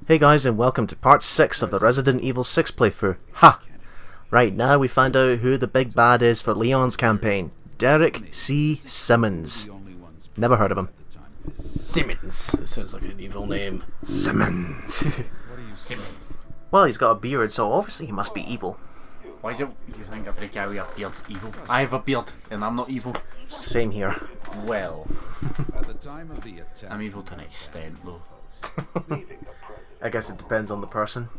Hey guys, and welcome to part 6 of the Resident Evil 6 playthrough. Ha! Right now we find out who the big bad is for Leon's campaign. Derek C. Simmons. Never heard of him. Simmons. It sounds like an evil name. Simmons. Simmons. Well, he's got a beard, so obviously he must be evil. Why do you think every guy with a beard's evil? I have a beard, and I'm not evil. Same here. Well, I'm evil to an extent, though. I guess it depends on the person.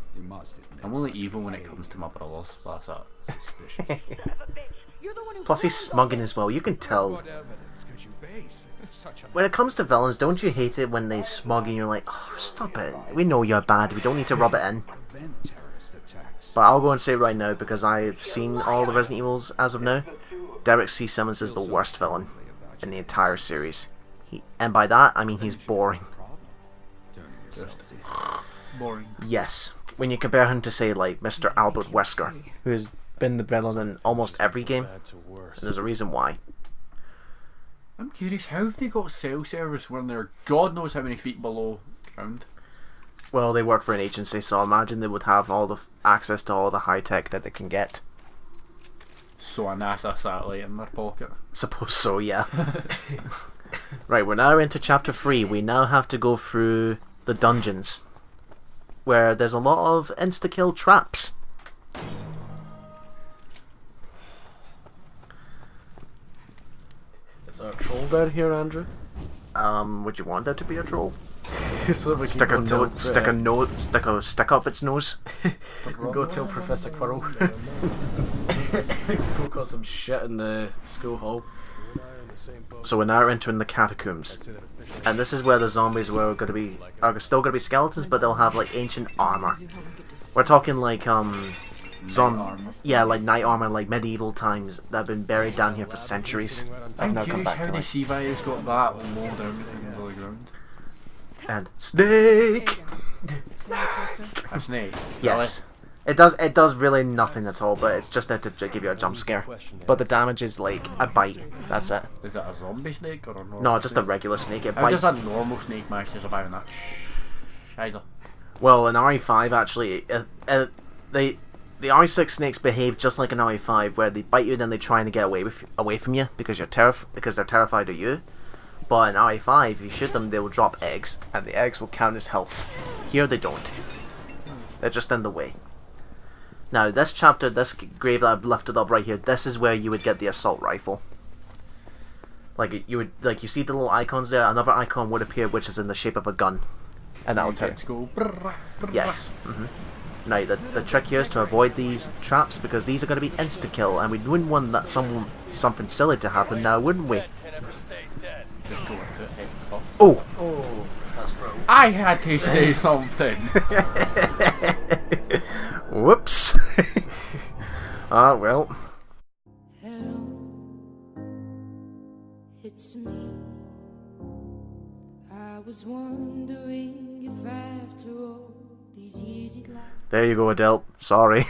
I'm only evil when it comes to my brothers, but that's it. Plus he's smugging as well, you can tell. When it comes to villains, don't you hate it when they smug and you're like, oh, stop it, we know you're bad, we don't need to rub it in. But I'll go and say right now, because I've seen all the Resident Evils as of now, Derek C. Simmons is the worst villain in the entire series. And by that, I mean he's boring. Just boring. Yes. When you compare him to, say, like, Mr. Albert Wesker, who has been the villain in almost every game, and there's a reason why. I'm curious, how have they got cell service when they're God knows how many feet below ground? Well, they work for an agency, so I imagine they would have all the access to all the high tech that they can get. So a NASA satellite in their pocket. Suppose so, yeah. Right, we're now into chapter 3. We now have to go through the dungeons, where there's a lot of insta-kill traps. Is there a troll down here, Andrew? Would you want there to be a troll? So we Stick can stick up its nose. go tell Professor Quirrell. Go cause some shit in the school hall. So we're now entering the Catacombs, and this is where the zombies are still going to be skeletons, but they'll have like ancient armor. We're talking like like knight armor, like medieval times that have been buried down here for centuries. I'm now come curious back how to the life. C-Virus got that low down into the ground. And Snake. A snake? Yes. It does really nothing at all, but it's just there to give you a jump scare. But the damage is like a bite. That's it. Is that a zombie snake or a normal No, just a snake? regular snake. It How bites. does a normal snake manage to survive in that? Scheiße. Well, in RE5 actually, the RE6 snakes behave just like an RE5, where they bite you, then they try and get away from you because they're terrified of you. But in RE5, if you shoot them, they will drop eggs, and the eggs will count as health. Here they don't. They're just in the way. Now, this chapter, this grave that I've lifted up right here, this is where you would get the assault rifle. You see the little icons there. Another icon would appear, which is in the shape of a gun, and that will turn. Yes. Now, the trick here is to avoid these traps, because these are going to be insta-kill, and we wouldn't want that something silly to happen now, wouldn't we? Just go into it, head off. Oh! That's bro. I had to say something. Whoops! Ah, well. Hello, it's me. I was wondering if after all these years you'd like. There you go, Adele. Sorry.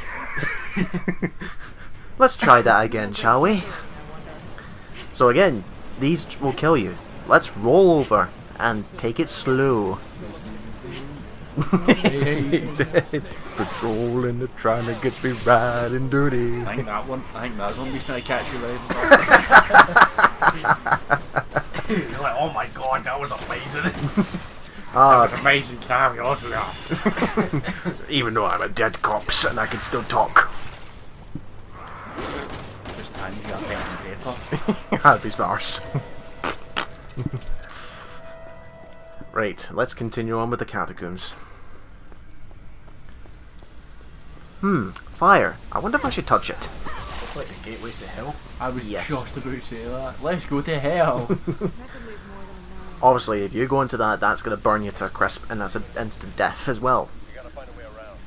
Let's try that again, shall we? So again, these will kill you. Let's roll over and take it slow. Patrolling the train that gets me riding dirty. I think that one he's trying to catch you later. You're like, oh my god, that was amazing. That was amazing carry on to that. Even though I'm a dead corpse and I can still talk. Just hand you a pen and paper. Happy stars. Right, let's continue on with the Catacombs. Fire. I wonder if I should touch it. It's like the gateway to hell. I was Yes. just about to say that. Let's go to hell. Obviously, if you go into that, that's going to burn you to a crisp, and that's an instant death as well.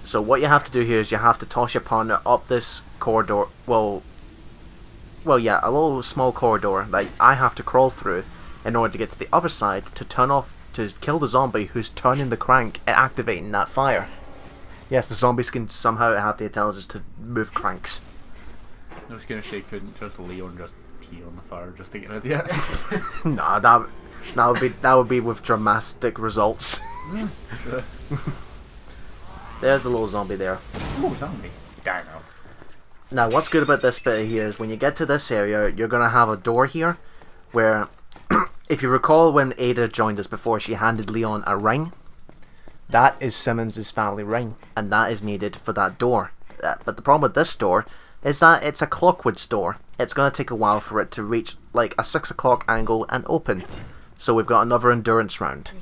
So what you have to do here is you have to toss your partner up this corridor. Well, yeah, a little small corridor that I have to crawl through in order to get to the other side to kill the zombie who's turning the crank and activating that fire. Yes, the zombies can somehow have the intelligence to move cranks. I was gonna say, couldn't just Leon just pee on the fire just to get an idea? Nah, that would be with dramatic results. Sure. There's the little zombie there. Oh, zombie. Die now. Now, what's good about this bit here is when you get to this area, you're going to have a door here where, if you recall when Ada joined us before, she handed Leon a ring. That is Simmons' family ring, and that is needed for that door. But the problem with this door is that it's a clockwards door. It's going to take a while for it to reach like a 6 o'clock angle and open. So we've got another endurance round.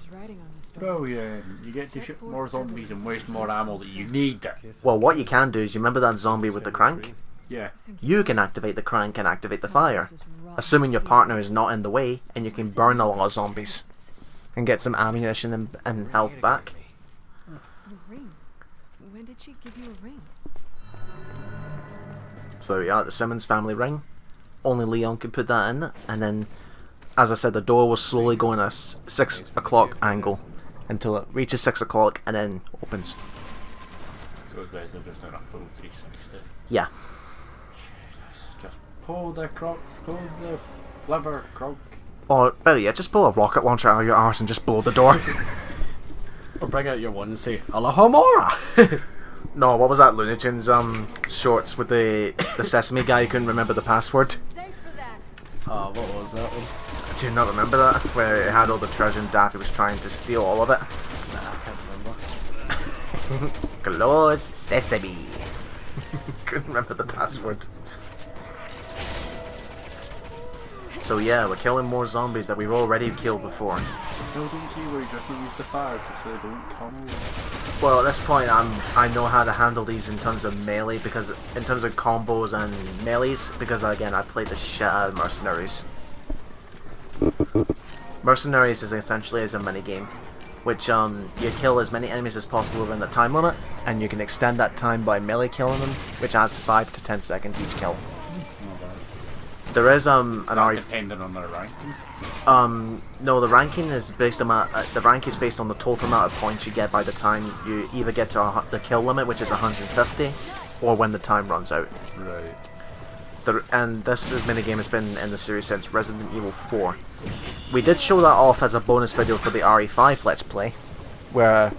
Oh yeah, you get to shoot more zombies and waste more ammo that you need. Well, what you can do is, you remember that zombie with the crank? Yeah. You can activate the crank and activate the fire, assuming your partner is not in the way, and you can burn a lot of zombies and get some ammunition and health back. The ring. When did she give you a ring? So there we are, the Simmons family ring. Only Leon could put that in, and then, as I said, the door will slowly go in a 6 o'clock angle until it reaches 6 o'clock and then opens. So it's basically just doing a full 360. Yeah. Just pull the lever, croak. Or better yet, just pull a rocket launcher out of your arse and just blow the door. Or bring out your one and say, Alahomora! No, what was that Looney Tunes shorts with the Sesame guy who couldn't remember the password? Thanks for that. What was that one? Do you not remember that? Where it had all the treasure and Daffy was trying to steal all of it? Nah, I can't remember. Close Sesame. Couldn't remember the password. So yeah, we're killing more zombies that we've already killed before. Still don't see where you just use the fire just so they don't come over. Well, at this point, I know how to handle these in terms of melee, because in terms of combos and melees, because again, I played the shit out of Mercenaries. Mercenaries is essentially a mini game, which you kill as many enemies as possible within the time limit, and you can extend that time by melee killing them, which adds 5 to 10 seconds each kill. There is an RE. Depending on their ranking. No, the ranking is based on the rank is based on the total amount of points you get by the time you either get to the kill limit, which is 150, or when the time runs out. Right. And this minigame has been in the series since Resident Evil 4. We did show that off as a bonus video for the RE5 Let's Play, where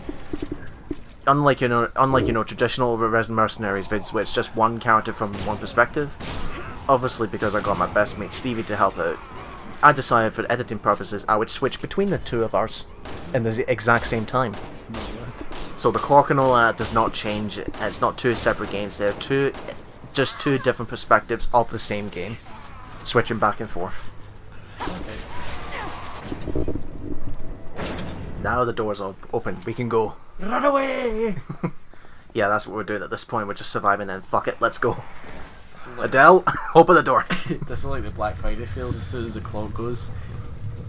unlike traditional Resident Mercenaries vids, where it's just one character from one perspective. Obviously, because I got my best mate Stevie to help out, I decided for editing purposes I would switch between the two of ours in the exact same time. So the clock and all that does not change. It's not two separate games. They're just two different perspectives of the same game, switching back and forth. Now the door's open. We can go. Run away! Yeah, that's what we're doing at this point. We're just surviving. Then fuck it, let's go. Adele, open the door. This is like the Black Friday sales. As soon as the clock goes,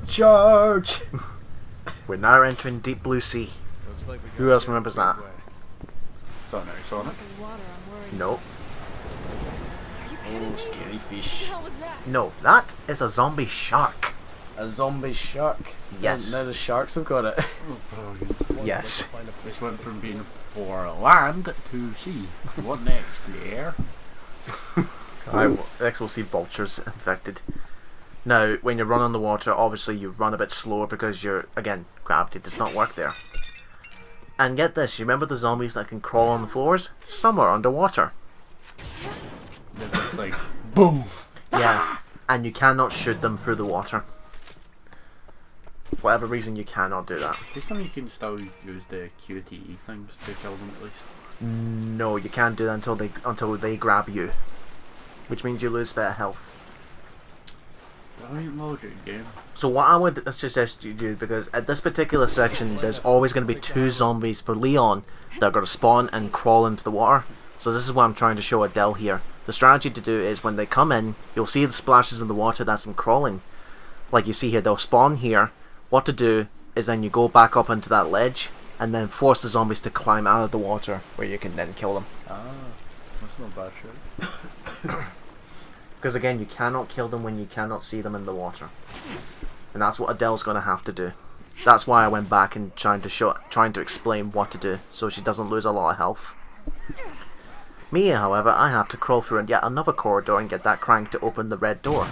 charge! We're now entering Deep Blue Sea. Who else remembers that? Sonic. No. Oh, scary fish. No, that is a zombie shark. A zombie shark. Yes. Now the sharks have got it. Oh, brilliant. Yes. This went from being for land to sea. What next? The air? Next we'll see vultures infected. Now, when you run on the water, obviously you run a bit slower because again, gravity does not work there. And get this, you remember the zombies that can crawl on the floors? Some are underwater. They're just like, boom! Yeah, and you cannot shoot them through the water. For whatever reason, you cannot do that. This time you can still use the QTE things to kill them at least. No, you can't do that until they grab you, which means you lose a bit of health. Brilliant logic, game. So what I would suggest you do, because at this particular section there's always going to be two zombies for Leon that are going to spawn and crawl into the water. So this is what I'm trying to show Adele here. The strategy to do is when they come in, you'll see the splashes in the water, that's them crawling. Like you see here, they'll spawn here. What to do is then you go back up into that ledge and then force the zombies to climb out of the water where you can then kill them. Ah, that's not bad shit. Because again, you cannot kill them when you cannot see them in the water. And that's what Adele's going to have to do. That's why I went back and trying to explain what to do, so she doesn't lose a lot of health. Me, however, I have to crawl through yet another corridor and get that crank to open the red door.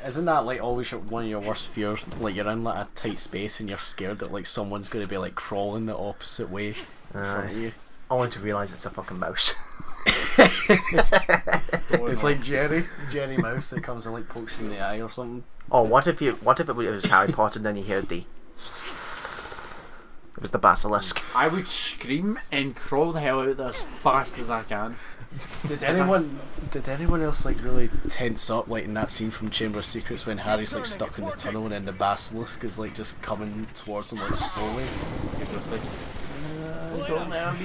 Isn't that like always one of your worst fears? Like you're in like a tight space and you're scared that like someone's going to be like crawling the opposite way front of you. Only to realise it's a fucking mouse. It's like Jerry Mouse that comes and like pokes you in the eye or something. Oh, what if it was Harry Potter and then you heard the... It was the basilisk. I would scream and crawl the hell out there as fast as I can. Did anyone else like really tense up like in that scene from Chamber of Secrets when Harry's like stuck in the tunnel and then the basilisk is like just coming towards him like slowly? You're just like,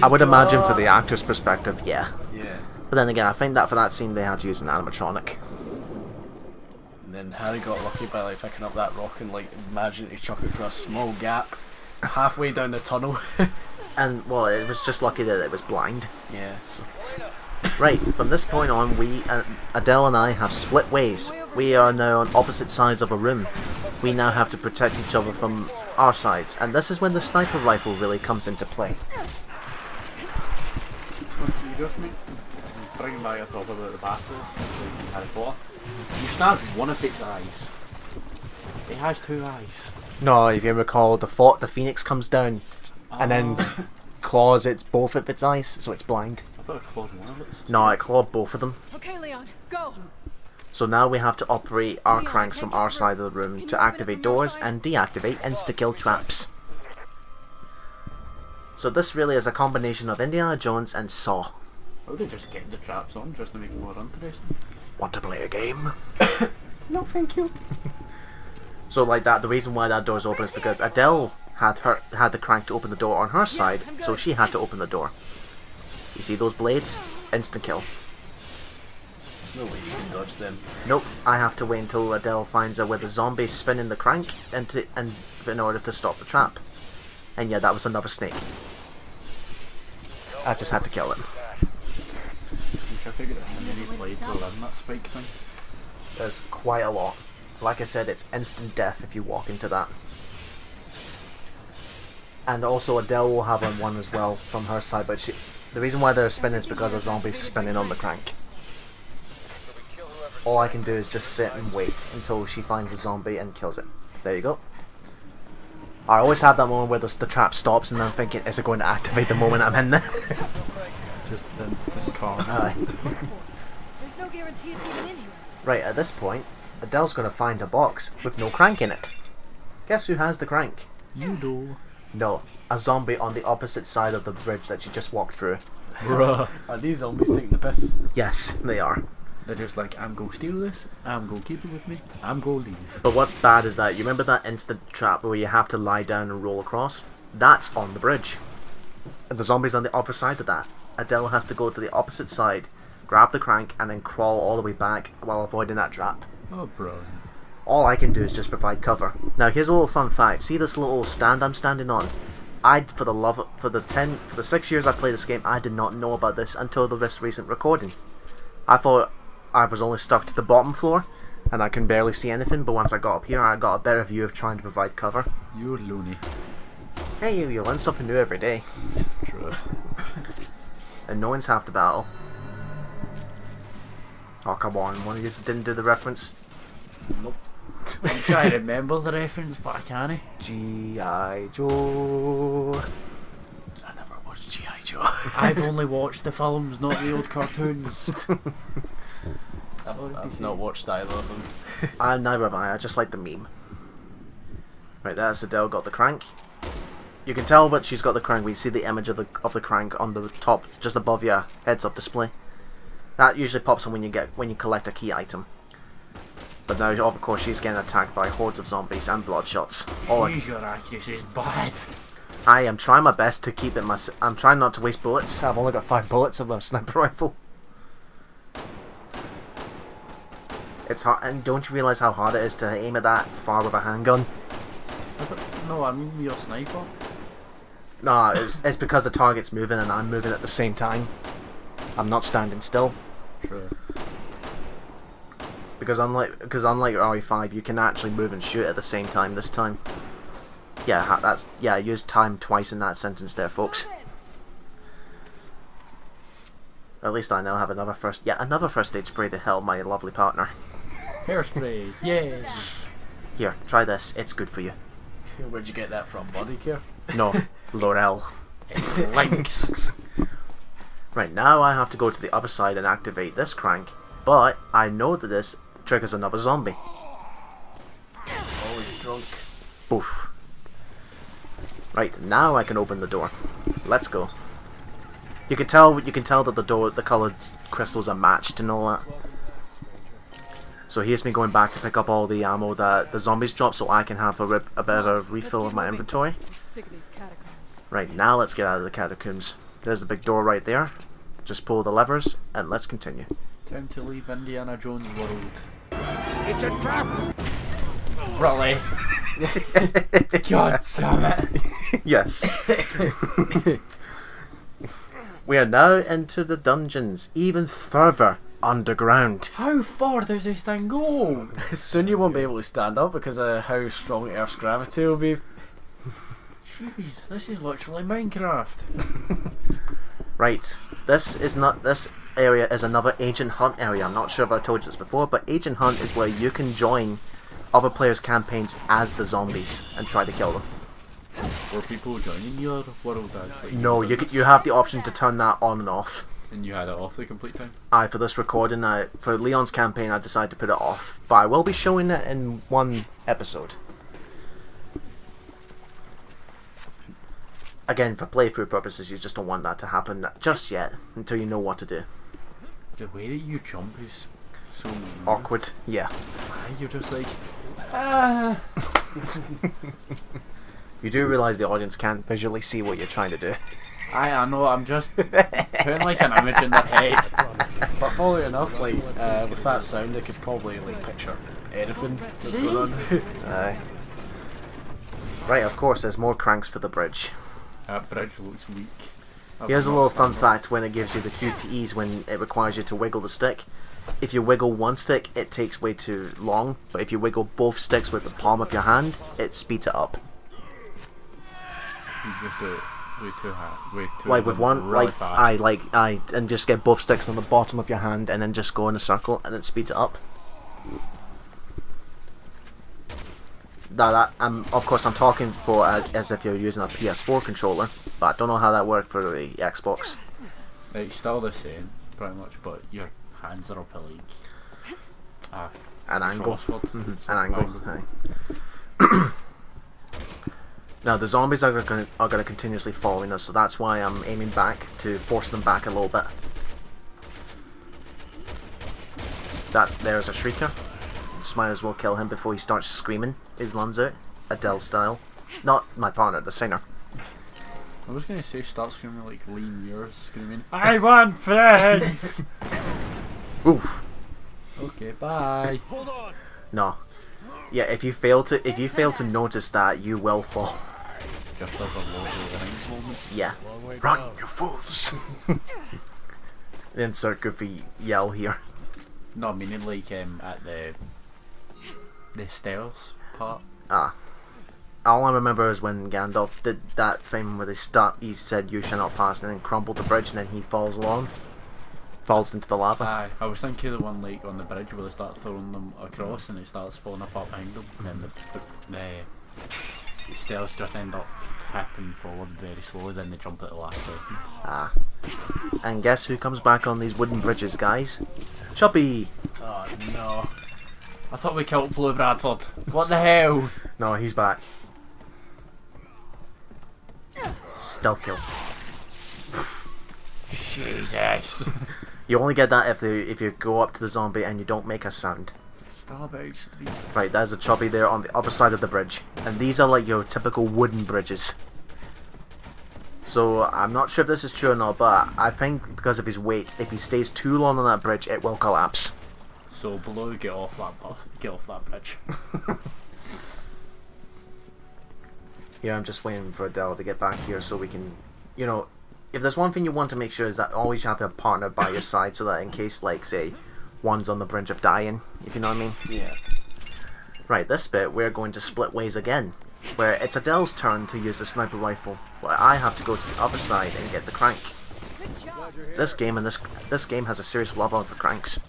I would imagine for the actor's perspective, yeah. Yeah. But then again, I think that for that scene they had to use an animatronic. And then Harry got lucky by like picking up that rock and like managing to chuck it through a small gap halfway down the tunnel. And, well, it was just lucky that it was blind. Yeah, so Right, from this point on, Adele and I have split ways. We are now on opposite sides of a room. We now have to protect each other from our sides, and this is when the sniper rifle really comes into play. you just bring back a talk about the battle in Harry Potter. You stab one of its eyes. It has two eyes. No, if you recall, the phoenix comes down, and then claws both of its eyes, so it's blind. I thought it clawed one of its. No, it clawed both of them. Okay, Leon, go. So now we have to operate our cranks from our side of the room to activate doors and deactivate insta-kill traps. So this really is a combination of Indiana Jones and Saw. I would have just get the traps on just to make it more interesting. Want to play a game? no, thank you. So like that, the reason why that door's open is because Adele had the crank to open the door on her side, so she had to open the door. You see those blades? Instant kill. There's no way you can dodge them. Nope, I have to wait until Adele finds her with a zombie spinning the crank in order to stop the trap. And yeah, that was another snake. I just had to kill him. I'm trying to figure out how many blades are in that spike thing. There's quite a lot. Like I said, it's instant death if you walk into that. And also Adele will have one as well from her side, but the reason why they're spinning is because a zombie's spinning on the crank. All I can do is just sit and wait until she finds a zombie and kills it. There you go. I always have that moment where the trap stops and I'm thinking, is it going to activate the moment I'm in there? Just instant calm. Aye. There's no guarantee it's even in here. Right, at this point, Adele's going to find a box with no crank in it. Guess who has the crank? You do. No, a zombie on the opposite side of the bridge that you just walked through. Bruh. Are these zombies taking the piss? Yes, they are. They're just like, I'm gonna steal this, I'm gonna keep it with me, I'm gonna leave. But what's bad is that, you remember that instant trap where you have to lie down and roll across? That's on the bridge. And the zombie's on the other side of that. Adele has to go to the opposite side, grab the crank, and then crawl all the way back while avoiding that trap. Oh, bro. All I can do is just provide cover. Now here's a little fun fact. See this little stand I'm standing on? For the 6 years I played this game, I did not know about this until this recent recording. I thought I was only stuck to the bottom floor and I can barely see anything, but once I got up here I got a better view of trying to provide cover. You're loony. Hey, you learn something new every day. True. And no one's half the battle. Oh come on, one of you didn't do the reference? Nope. I'm trying to remember the reference, but I can't. G.I. Joe. I never watched G.I. Joe. I've only watched the films, not the old cartoons. I've not watched either of them. Neither have I just like the meme. Right, there's Adele got the crank. You can tell but she's got the crank. We see the image of the crank on the top, just above your heads-up display. That usually pops on when you collect a key item. But now, of course, she's getting attacked by hordes of zombies and bloodshots. Your accuracy is bad. I am trying my best to keep it I'm trying not to waste bullets. I've only got 5 bullets of a sniper rifle. It's hard, and don't you realise how hard it is to aim at that far with a handgun? No, I mean your sniper. No, it's because the target's moving and I'm moving at the same time. I'm not standing still. Sure. Because unlike RE5, you can actually move and shoot at the same time this time. Yeah, I used time twice in that sentence there, folks. At least I now have another first aid spray to help my lovely partner. Hairspray, yes. Here, try this. It's good for you. Where'd you get that from? Body care? No, Laurel. It's Links. Right, now I have to go to the other side and activate this crank, but I know that this triggers another zombie. Always drunk. Boof. Right, now I can open the door. Let's go. You can tell that the coloured crystals are matched and all that. So here's me going back to pick up all the ammo that the zombies drop so I can have a bit of a refill of my inventory. I'm sick of these catacombs. Right, now let's get out of the catacombs. There's the big door right there. Just pull the levers and let's continue. Time to leave Indiana Jones world. It's a trap! Really? God damn it. Yes. We are now into the dungeons, even further underground. How far does this thing go? Soon you won't be able to stand up because of how strong Earth's gravity will be. Jeez, this is literally Minecraft. Right, this area is another Agent Hunt area. I'm not sure if I told you this before, but Agent Hunt is where you can join other players' campaigns as the zombies and try to kill them. Were people joining your world as like No, you have the option to turn that on and off. and you had it off the complete time? For this recording, for Leon's campaign, I decided to put it off, but I will be showing it in one episode. Again, for playthrough purposes, you just don't want that to happen just yet, until you know what to do. The way that you jump is so weird. Awkward, yeah. Why you're just like, ah. You do realise the audience can't visually see what you're trying to do. I know, I'm just putting like an image in their head. But funnily enough, like with that sound, they could probably like picture anything that's going on. Aye. Right, of course, there's more cranks for the bridge. That bridge looks weak. Here's a little fun fact when it gives you the QTEs when it requires you to wiggle the stick. If you wiggle one stick, it takes way too long, but if you wiggle both sticks with the palm of your hand, it speeds it up. You just do it way too Like with one, really like fast. and just get both sticks on the bottom of your hand, and then just go in a circle, and it speeds it up. Of course, I'm talking for as if you're using a PS4 controller, but I don't know how that worked for the Xbox. It's still the same, pretty much, but your hands are up at like An angle. crossword. An angle. Aye. Now the zombies are going to continuously following us, so that's why I'm aiming back to force them back a little bit. There's a shrieker. Just might as well kill him before he starts screaming his lungs out, Adele style. Not my partner, the singer. I was gonna say start screaming like Lee Muir's screaming, I want friends! Oof. Okay, bye. No. Yeah, if you fail to notice that, you will fall. Just as a Lord of the Rings moment. Yeah. Run, you fools! Insert goofy yell here. No, meaning like at the stairs part. All I remember is when Gandalf did that thing where he said you shall not pass, and then crumbled the bridge, and then he falls into the lava. Aye, I was thinking of the one like on the bridge where they start throwing them across and it starts falling apart behind them, and then the stairs just end up tipping forward very slowly, then they jump at the last second. And guess who comes back on these wooden bridges, guys? Chubby! Oh no. I thought we killed Blue Bradford. What the hell? No, he's back. Stealth kill. Jesus. You only get that if you go up to the zombie and you don't make a sound. Still about extreme. Right, there's a chubby there on the other side of the bridge. And these are like your typical wooden bridges. So, I'm not sure if this is true or not, but I think because of his weight, if he stays too long on that bridge, it will collapse. So Blue, get off that bridge. Yeah, I'm just waiting for Adele to get back here so we can, you know, if there's one thing you want to make sure is that always you have to have a partner by your side so that in case, like, say, one's on the brink of dying, if you know what I mean. Yeah. Right, this bit, we're going to split ways again, where it's Adele's turn to use the sniper rifle, where I have to go to the other side and get the crank. This game has a serious love for cranks.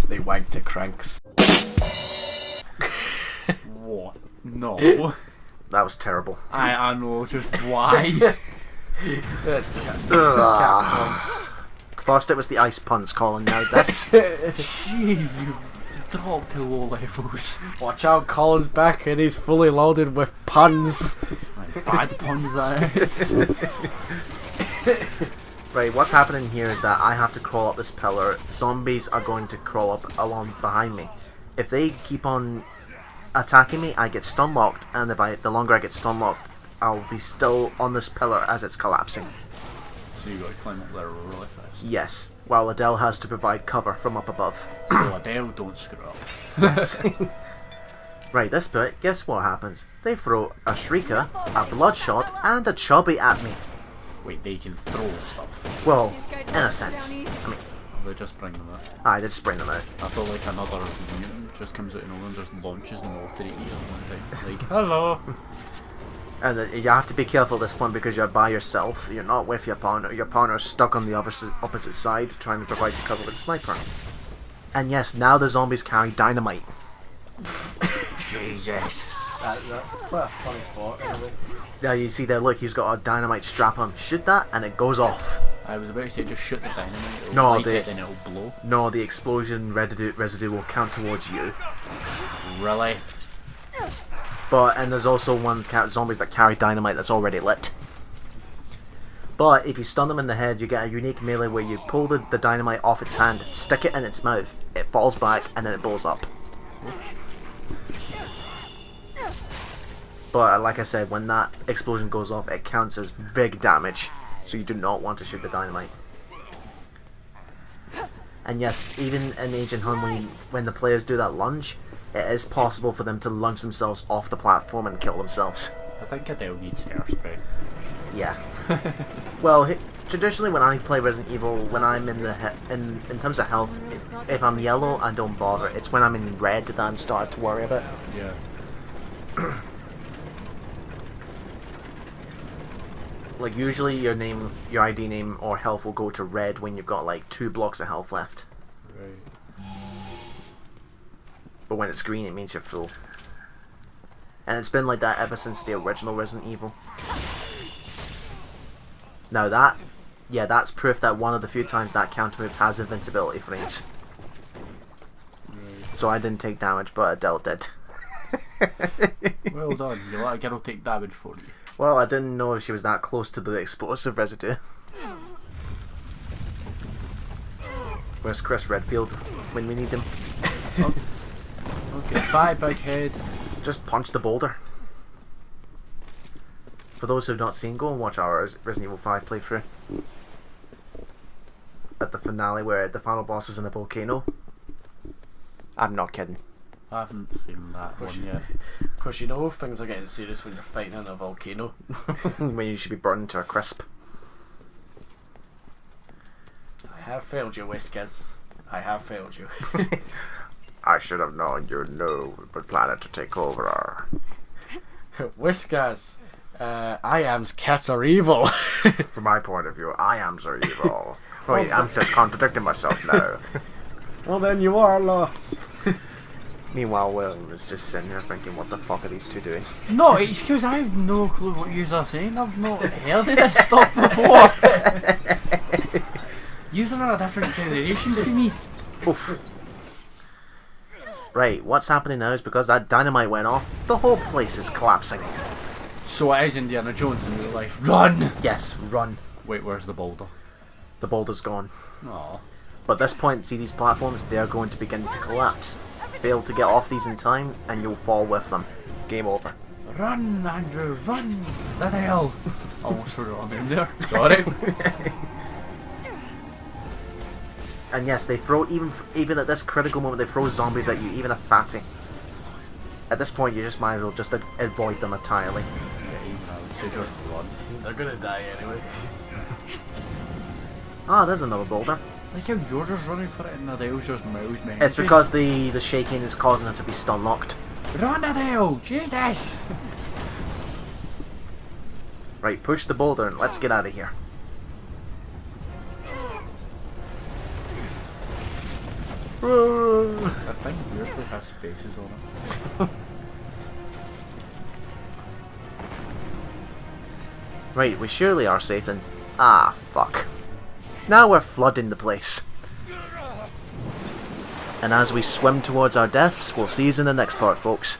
They wagged to cranks. What? No. That was terrible. I know, just why? That's Capcom. First it was the ice puns calling, now this. Jeez, you've dropped to low levels. Watch out, Colin's back and he's fully loaded with puns. Like, bad puns, that is. Right, what's happening here is that I have to crawl up this pillar. Zombies are going to crawl up along behind me. If they keep on attacking me, I get stun locked, and the longer I get stun locked, I'll be still on this pillar as it's collapsing. So you gotta climb up there really fast. Yes, while Adele has to provide cover from up above. So Adele, don't screw up. Yes. Right, this bit, guess what happens? They throw a shrieker, a bloodshot, and a chubby at me. Wait, they can throw stuff. Well, in a sense. I mean, They just bring them out. aye, they just bring them out. I feel like another mutant just comes out of nowhere and just launches them all 3 at one time. Like, hello! And you have to be careful at this point because you're by yourself. You're not with your partner. Your partner's stuck on the opposite side trying to provide you cover with a sniper. And yes, now the zombies carry dynamite. Jesus. That's quite a funny thought, anyway. Now you see there, look, he's got a dynamite strap on. Shoot that and it goes off. I was about to say just shoot the dynamite, it'll No, light they- it, then it'll blow. No, the explosion residue will count towards you. Really? And there's also zombies that carry dynamite that's already lit. But if you stun them in the head, you get a unique melee where you pull the dynamite off its hand, stick it in its mouth, it falls back, and then it blows up. But like I said, when that explosion goes off, it counts as big damage. So you do not want to shoot the dynamite. And yes, even in Agent Hunt, when the players do that lunge, it is possible for them to lunge themselves off the platform and kill themselves. I think Adele needs hairspray. Yeah. Well, traditionally when I play Resident Evil, when I'm in in terms of health, if I'm yellow, I don't bother. It's when I'm in red that I'm starting to worry about. Yeah. Like usually your ID name or health will go to red when you've got like 2 blocks of health left. Right. But when it's green, it means you're full. And it's been like that ever since the original Resident Evil. Now that's proof that one of the few times that counter move has invincibility frames. Right. So I didn't take damage, but Adele did. Well done, you let a girl take damage for you. Well, I didn't know if she was that close to the explosive residue. Where's Chris Redfield when we need him? Okay, bye, big head. Just punch the boulder. For those who've not seen, go and watch our Resident Evil 5 playthrough. At the finale where the final boss is in a volcano. I'm not kidding. I haven't seen that one yet. Because you know things are getting serious when you're fighting in a volcano. When you should be burned to a crisp. I have failed you, Whiskers. I have failed you. I should have known you'd know but planning to take over. Whiskers, I am's cats are evil. From my point of view, I am so evil. Wait, I'm just contradicting myself now. Well then you are lost. Meanwhile, Will was just sitting here thinking, what the fuck are these two doing? No, it's because I have no clue what you are saying. I've not heard of this stuff before. Yous are a different generation for me. Oof. Right, what's happening now is because that dynamite went off, the whole place is collapsing. So it is Indiana Jones in real life. Run! Yes, run. Wait, where's the boulder? The boulder's gone. Aw. But at this point, see these platforms, they are going to begin to collapse. Fail to get off these in time, and you'll fall with them. Game over. Run, Andrew, run! The hell! Almost forgot my name there. Sorry. And yes, they throw, even at this critical moment, they throw zombies at you, even a fatty. At this point, you just might as well just avoid them entirely. Yeah, even I would say just run. They're gonna die anyway. Ah, there's another boulder. Like how you're just running for it and Adele's just miles behind It's you. because the shaking is causing it to be stun locked. Run, Adele! Jesus! Right, push the boulder and let's get out of here. That thing weirdly has faces on it. Right, we surely are safe and... Ah, fuck. Now we're flooding the place. And as we swim towards our deaths, we'll see you in the next part, folks.